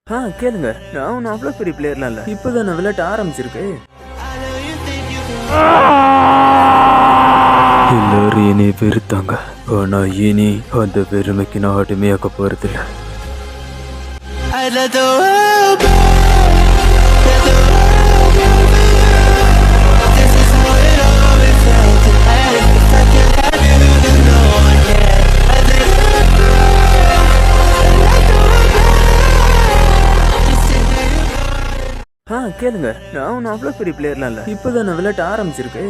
கேளுங்க. நான் ஒன்றும் அவ்வளோ பெரிய பிளேயர்லாம் இல்லை. இப்போதான் நான் விளையாட்ட ஆரம்பிச்சிருக்கு. எல்லாரும் இனி வெறுத்தாங்க. ஆனா இனி அந்த வெறுமைக்கு நான் அடிமையாக்க போறதில்ல. கேளுங்க. நான் ஒன்றும் அவ்வளோ பெரிய பிளேயர்லாம் இல்லை. இப்போதான் நான் விளையாட்ட ஆரம்பிச்சிருக்கு.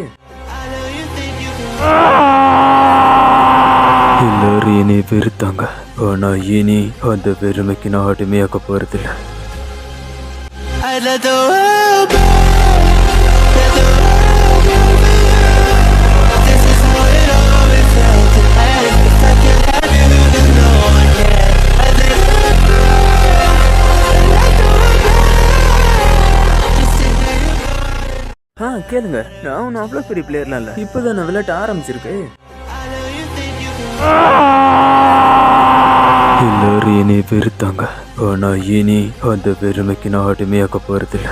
எல்லாரும் இனி வெறுத்தாங்க. ஆனா இனி அந்த வெறுமைக்கு நான் அடிமையாக்க போறதில்ல. கேளுங்க. நான் ஒன்றும் அவ்வளோ பெரிய பிளேயர்லாம் இல்லை. இப்போதான் நான் விளையாட்ட ஆரம்பிச்சிருக்கு. எல்லாரும் இனி வெறுத்தாங்க. ஆனா இனி அந்த வெறுமைக்கு நான் அடிமையாக்க போறதில்ல.